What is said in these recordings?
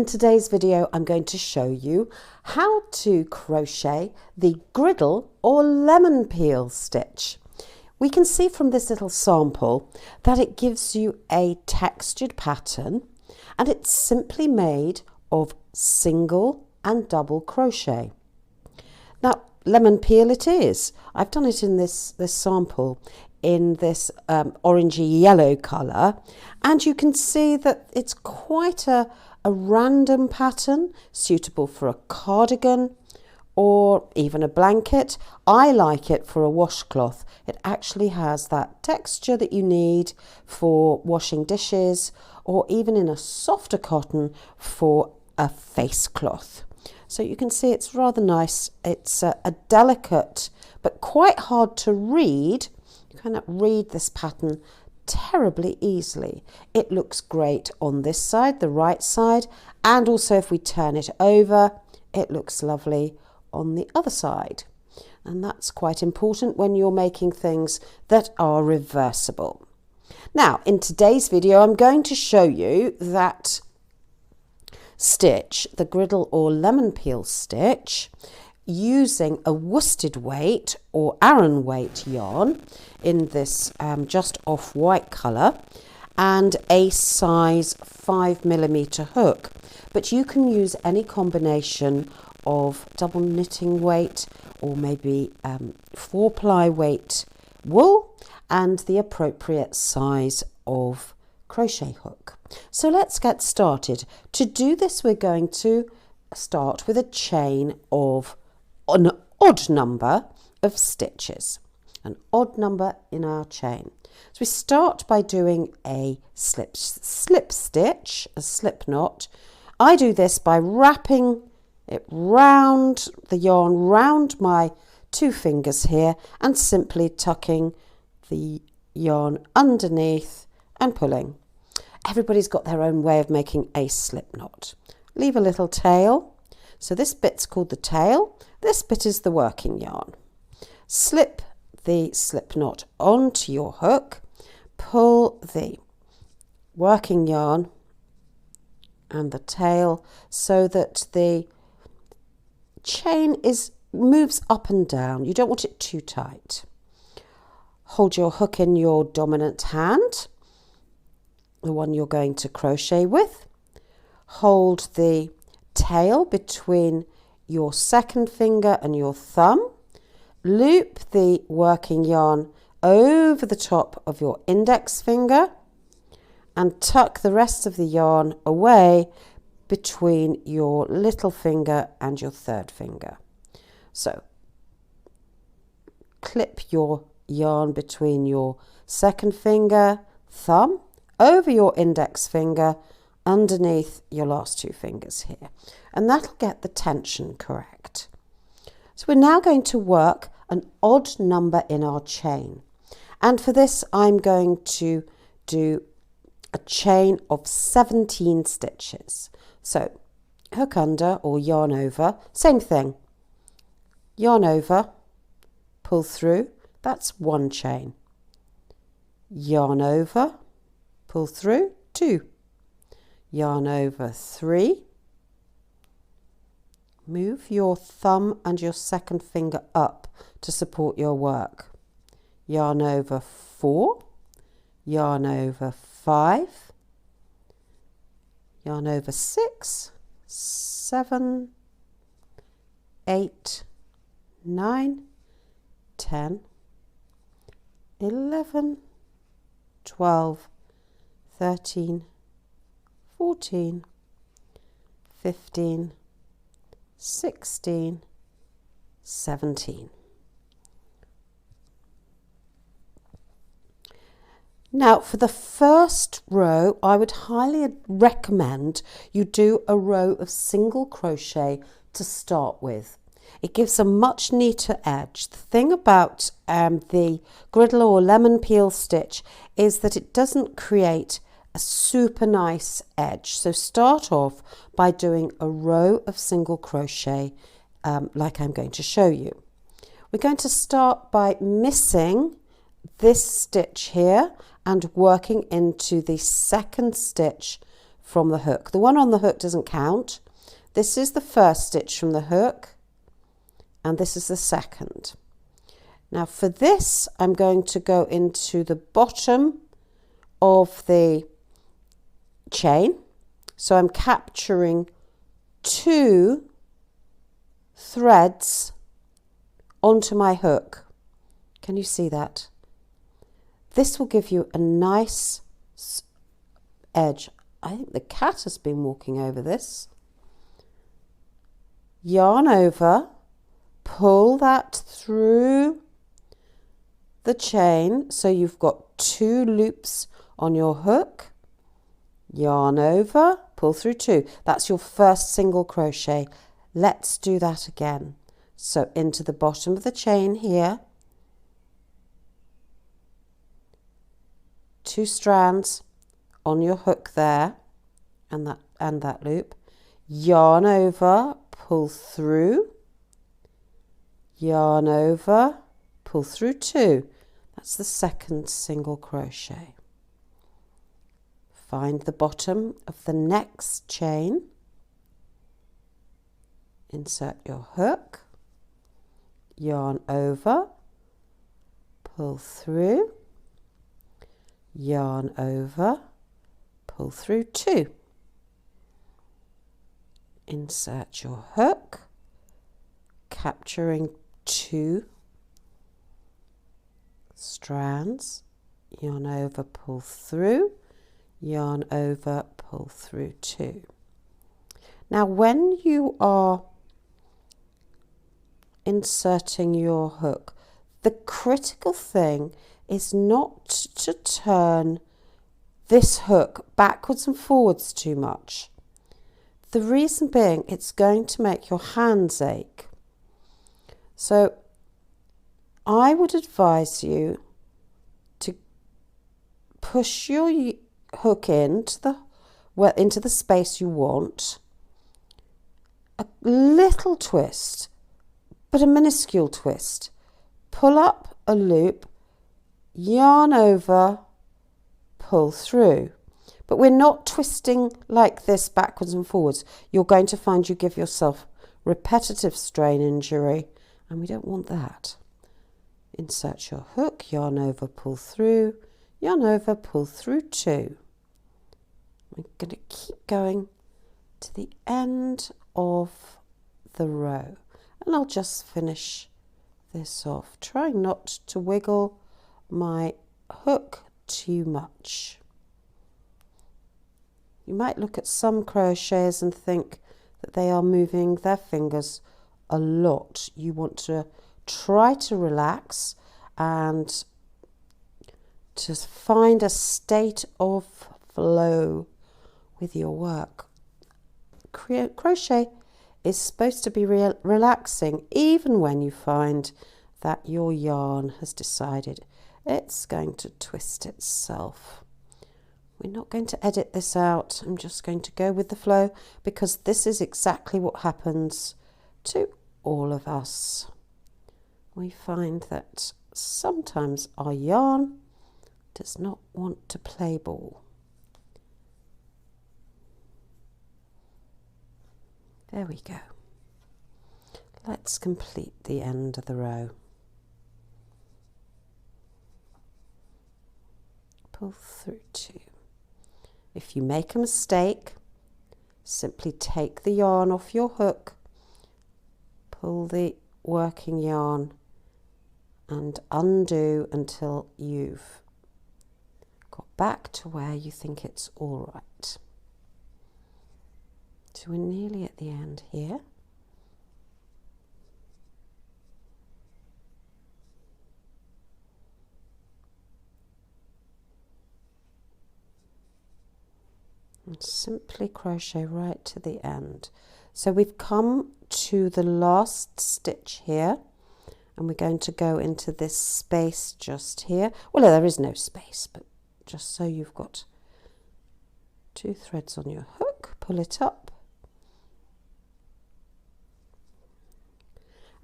In today's video, I'm going to show you how to crochet the griddle or lemon peel stitch. We can see from this little sample that it gives you a textured pattern, and it's simply made of single and double crochet. Now, lemon peel it is. I've done it in this sample in this orangey yellow colour, and you can see that it's quite a random pattern suitable for a cardigan or even a blanket. I like it for a washcloth. It actually has that texture that you need for washing dishes, or even in a softer cotton for a face cloth. So you can see it's rather nice. It's a delicate but quite hard to read. You cannot read this pattern terribly easily. It looks great on this side, the right side, and also if we turn it over, it looks lovely on the other side. And that's quite important when you're making things that are reversible. Now, in today's video, I'm going to show you that stitch, the griddle or lemon peel stitch, using a worsted weight or Aran weight yarn in this just off-white colour and a size 5mm hook. But you can use any combination of double knitting weight or maybe 4-ply weight wool and the appropriate size of crochet hook. So let's get started. To do this, we're going to start with a chain of an odd number of stitches, an odd number in our chain. So we start by doing a slip stitch, a slip knot. I do this by wrapping it round the yarn, round my two fingers here, and simply tucking the yarn underneath and pulling. Everybody's got their own way of making a slip knot. Leave a little tail. So this bit's called the tail. This bit is the working yarn. Slip the slip knot onto your hook, pull the working yarn and the tail so that the chain moves up and down. You don't want it too tight. Hold your hook in your dominant hand, the one you're going to crochet with. Hold the tail between your second finger and your thumb. Loop the working yarn over the top of your index finger and tuck the rest of the yarn away between your little finger and your third finger. So clip your yarn between your second finger, thumb, over your index finger, underneath your last two fingers here, and that'll get the tension correct. So we're now going to work an odd number in our chain, and for this I'm going to do a chain of 17 stitches. So hook under or yarn over, same thing, yarn over, pull through, that's one chain, yarn over, pull through, 2, yarn over, 3, move your thumb and your second finger up to support your work, yarn over, 4, yarn over, 5, yarn over, 6, 7, 8, 9, 10, 11, 12, 13, 14, 15, 16, 17. Now for the first row, I would highly recommend you do a row of single crochet to start with. It gives a much neater edge. The thing about the griddle or lemon peel stitch is that it doesn't create a super nice edge. So start off by doing a row of single crochet like I'm going to show you. We're going to start by missing this stitch here and working into the second stitch from the hook. The one on the hook doesn't count. This is the first stitch from the hook and this is the second. Now for this I'm going to go into the bottom of the chain. So I'm capturing 2 threads onto my hook. Can you see that? This will give you a nice edge. I think the cat has been walking over this. Yarn over, pull that through the chain so you've got 2 loops on your hook. Yarn over, pull through 2. That's your first single crochet. Let's do that again. So into the bottom of the chain here, 2 strands on your hook there and that loop. Yarn over, pull through, yarn over, pull through 2. That's the second single crochet. Find the bottom of the next chain, insert your hook, yarn over, pull through, yarn over, pull through 2. Insert your hook, capturing 2 strands, yarn over, pull through, yarn over, pull through 2. Now when you are inserting your hook, the critical thing is not to turn this hook backwards and forwards too much. The reason being, it's going to make your hands ache. So I would advise you to push your hook into the space you want, a little twist, but a minuscule twist. Pull up a loop, yarn over, pull through. But we're not twisting like this backwards and forwards. You're going to find you give yourself repetitive strain injury, and we don't want that. Insert your hook, yarn over, pull through, yarn over, pull through 2. We're going to keep going to the end of the row, and I'll just finish this off, trying not to wiggle my hook too much. You might look at some crocheters and think that they are moving their fingers a lot. You want to try to relax and to find a state of flow with your work. Crochet is supposed to be relaxing even when you find that your yarn has decided it's going to twist itself. We're not going to edit this out. I'm just going to go with the flow because this is exactly what happens to all of us. We find that sometimes our yarn does not want to play ball. There we go. Let's complete the end of the row. Pull through 2. If you make a mistake, simply take the yarn off your hook, pull the working yarn and undo until you've got back to where you think it's all right. So we're nearly at the end here. And simply crochet right to the end. So we've come to the last stitch here, and we're going to go into this space just here. Well, there is no space, but just so you've got 2 threads on your hook, pull it up,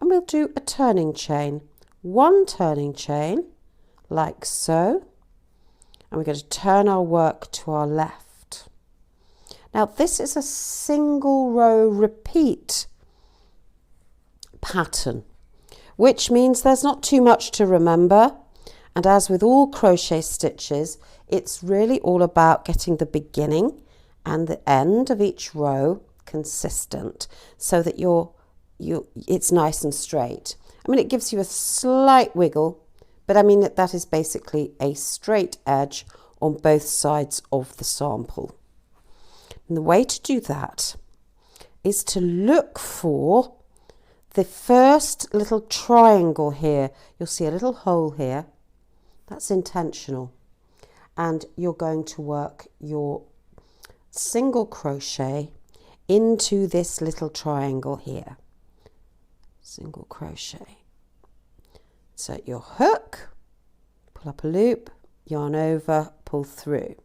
and we'll do a turning chain, 1 turning chain like so, and we're going to turn our work to our left. Now this is a single row repeat pattern, which means there's not too much to remember. And as with all crochet stitches, it's really all about getting the beginning and the end of each row consistent so that it's nice and straight. I mean, it gives you a slight wiggle, but I mean that is basically a straight edge on both sides of the sample. And the way to do that is to look for the first little triangle here. You'll see a little hole here. That's intentional. And you're going to work your single crochet into this little triangle here. Single crochet. Insert your hook, pull up a loop, yarn over, pull through.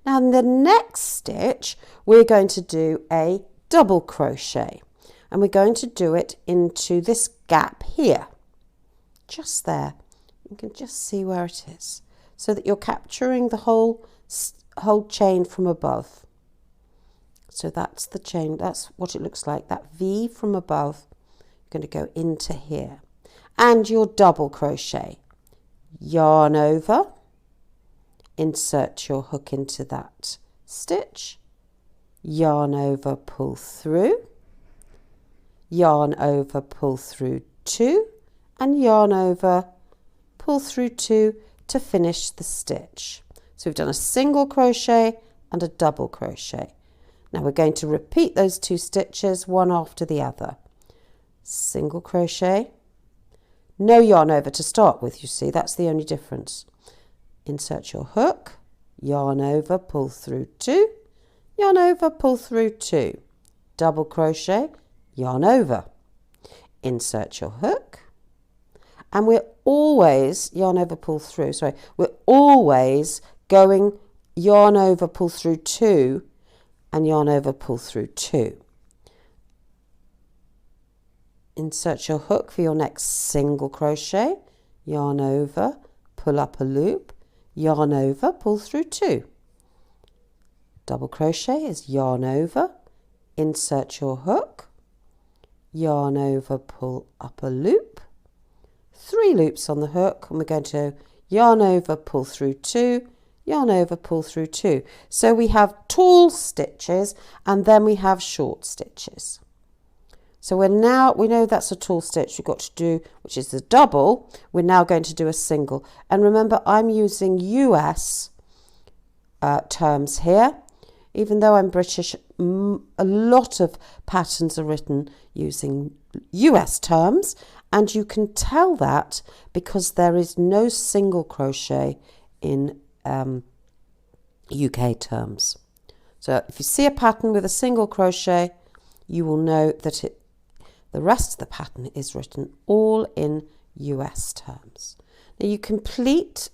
Now in the next stitch, we're going to do a double crochet, and we're going to do it into this gap here, just there. You can just see where it is, so that you're capturing the whole chain from above. So that's the chain, that's what it looks like, that V from above. You're going to go into here, and your double crochet, yarn over, insert your hook into that stitch, yarn over, pull through, yarn over, pull through 2, and yarn over, pull through 2 to finish the stitch. So we've done a single crochet and a double crochet. Now we're going to repeat those 2 stitches one after the other. Single crochet, no yarn over to start with, you see, that's the only difference. Insert your hook, yarn over, pull through 2, yarn over, pull through 2, double crochet, yarn over, insert your hook, and we're always yarn over, pull through, we're always going yarn over, pull through 2 and yarn over, pull through 2. Insert your hook for your next single crochet, yarn over, pull up a loop, yarn over, pull through 2. Double crochet is yarn over, insert your hook, yarn over, pull up a loop, 3 loops on the hook, and we're going to yarn over, pull through 2, yarn over, pull through 2. So we have tall stitches and then we have short stitches. So we know that's a tall stitch we've got to do, which is the double. We're now going to do a single. And remember, I'm using US terms here. Even though I'm British, a lot of patterns are written using US terms. And you can tell that because there is no single crochet in UK terms. So if you see a pattern with a single crochet, you will know that the rest of the pattern is written all in US terms. Now you complete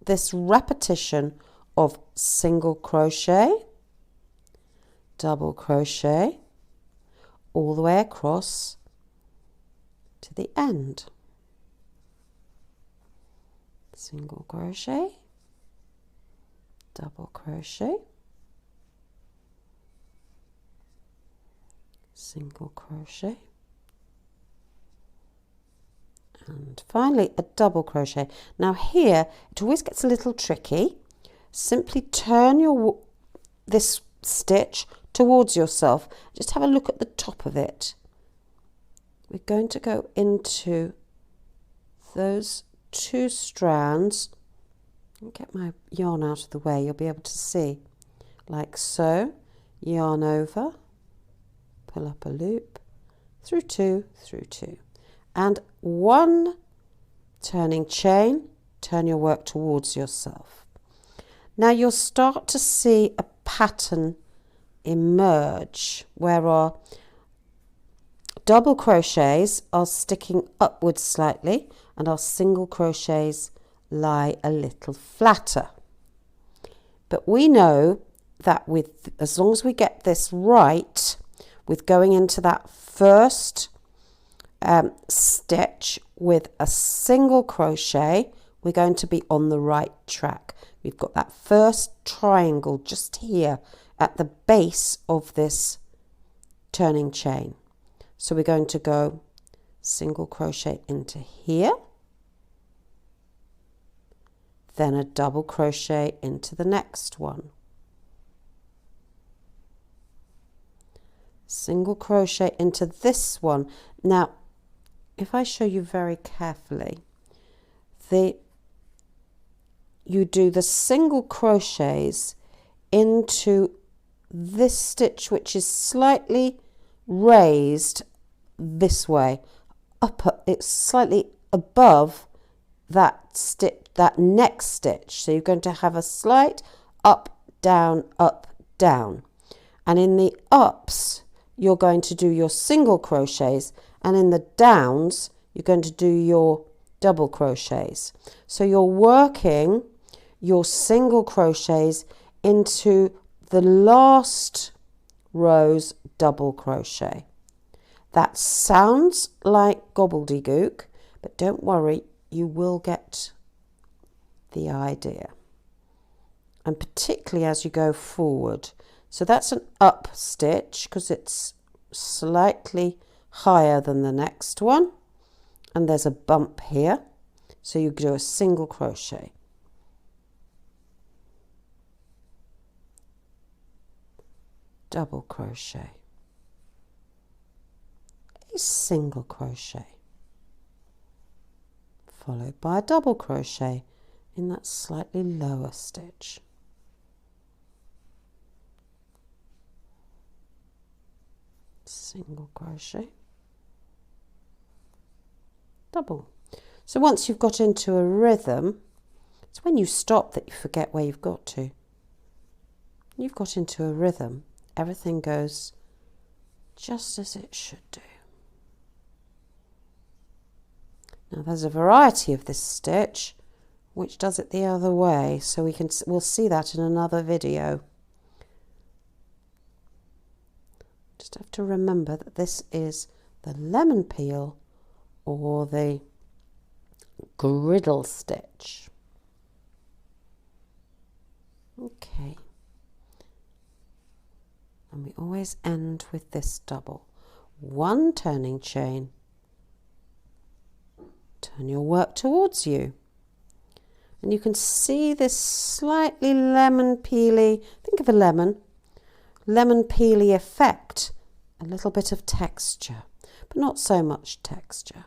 this repetition of single crochet, double crochet, all the way across to the end. Single crochet, double crochet, single crochet, and finally a double crochet. Now here it always gets a little tricky. Simply turn this stitch towards yourself. Just have a look at the top of it. We're going to go into those 2 strands. I'll get my yarn out of the way, you'll be able to see, like so. Yarn over, pull up a loop, through 2, through 2, and 1 turning chain. Turn your work towards yourself. Now you'll start to see a pattern emerge where our double crochets are sticking upwards slightly and our single crochets lie a little flatter. But we know that as long as we get this right, with going into that first stitch with a single crochet, we're going to be on the right track. We've got that first triangle just here at the base of this turning chain. So we're going to go single crochet into here, then a double crochet into the next one, single crochet into this one. Now if I show you very carefully, you do the single crochets into this stitch, which is slightly raised this way, it's slightly above that stitch, that next stitch. So you're going to have a slight up, down, and in the ups you're going to do your single crochets, and in the downs you're going to do your double crochets. So you're working your single crochets into the last row's double crochet. That sounds like gobbledygook, but don't worry, you will get the idea, and particularly as you go forward. So that's an up stitch because it's slightly higher than the next one, and there's a bump here, so you do a single crochet, double crochet, a single crochet, followed by a double crochet in that slightly lower stitch, single crochet, double. So once you've got into a rhythm, it's when you stop that you forget where you've got to. You've got into a rhythm, everything goes just as it should do. Now there's a variety of this stitch which does it the other way, so we'll see that in another video. Just have to remember that this is the lemon peel or the griddle stitch. Okay, and we always end with this double. One turning chain, turn your work towards you, and you can see this slightly lemon peely, think of a lemon peely effect, a little bit of texture, but not so much texture.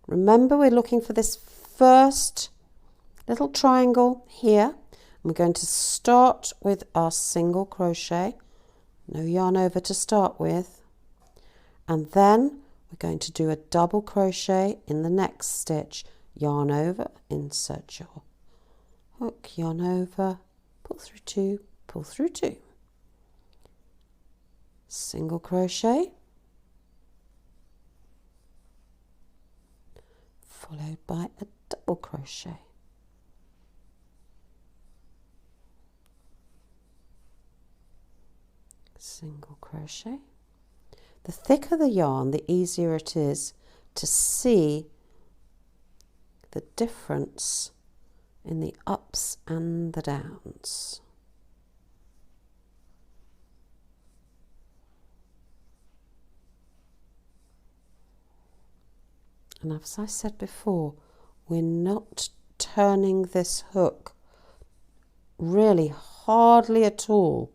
Remember, we're looking for this first little triangle here, and we're going to start with our single crochet, no yarn over to start with, and then we're going to do a double crochet in the next stitch, yarn over, insert your hook, yarn over, pull through two, pull through two, single crochet, followed by a double crochet, single crochet. The thicker the yarn, the easier it is to see the difference in the ups and the downs. And as I said before, we're not turning this hook really hardly at all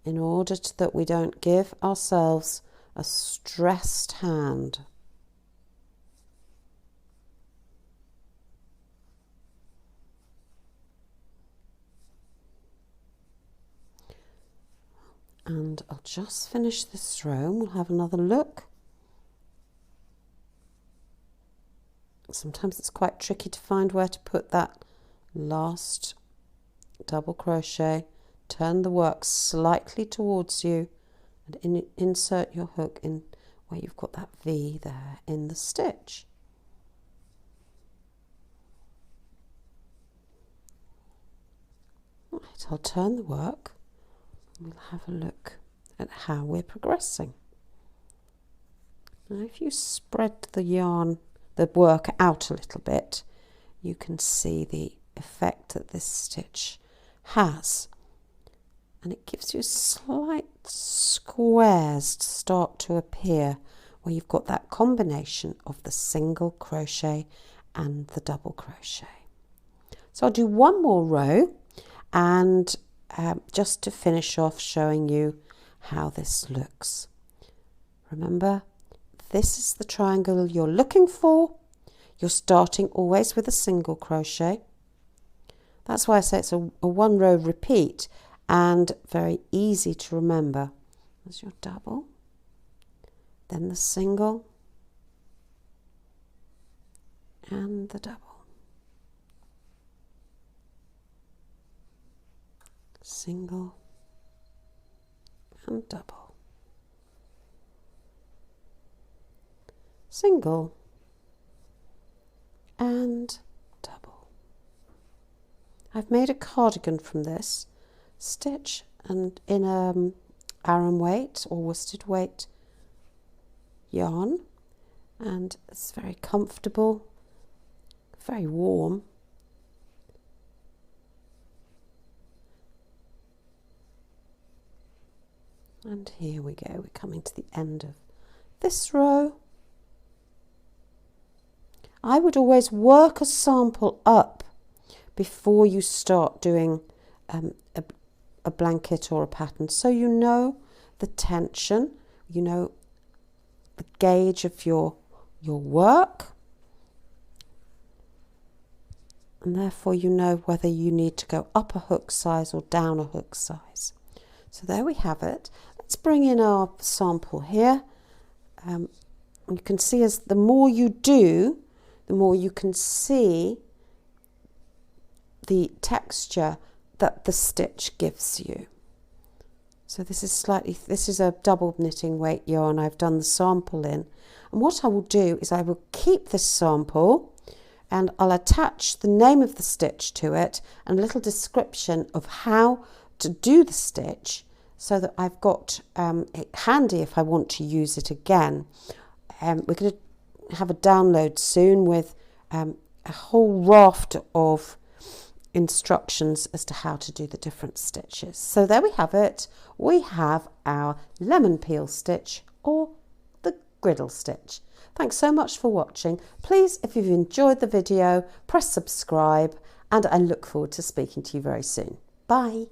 in order that we don't give ourselves a stressed hand. And I'll just finish this row and we'll have another look. Sometimes it's quite tricky to find where to put that last double crochet. Turn the work slightly towards you and insert your hook in where you've got that V there in the stitch. Right, I'll turn the work and we'll have a look at how we're progressing. Now if you spread the work out a little bit, you can see the effect that this stitch has. and it gives you slight squares to start to appear where you've got that combination of the single crochet and the double crochet. So I'll do one more row, and just to finish off showing you how this looks. Remember, this is the triangle you're looking for. You're starting always with a single crochet. That's why I say it's a one row repeat and very easy to remember. There's your double, then the single, and the double. Single and double. Single and double. I've made a cardigan from this. Stitch and in Aran weight or worsted weight yarn, and it's very comfortable, very warm. And here we go, we're coming to the end of this row. I would always work a sample up before you start doing a blanket or a pattern, so you know the tension, you know the gauge of your work, and therefore you know whether you need to go up a hook size or down a hook size. So there we have it. Let's bring in our sample here. You can see as the more you do, the more you can see the texture that the stitch gives you. So this is a double knitting weight yarn I've done the sample in, and what I will do is I will keep this sample and I'll attach the name of the stitch to it and a little description of how to do the stitch, so that I've got it handy if I want to use it again. We're going to have a download soon with a whole raft of instructions as to how to do the different stitches. So there we have it. We have our lemon peel stitch or the griddle stitch. Thanks so much for watching. Please, if you've enjoyed the video, press subscribe, and I look forward to speaking to you very soon. Bye.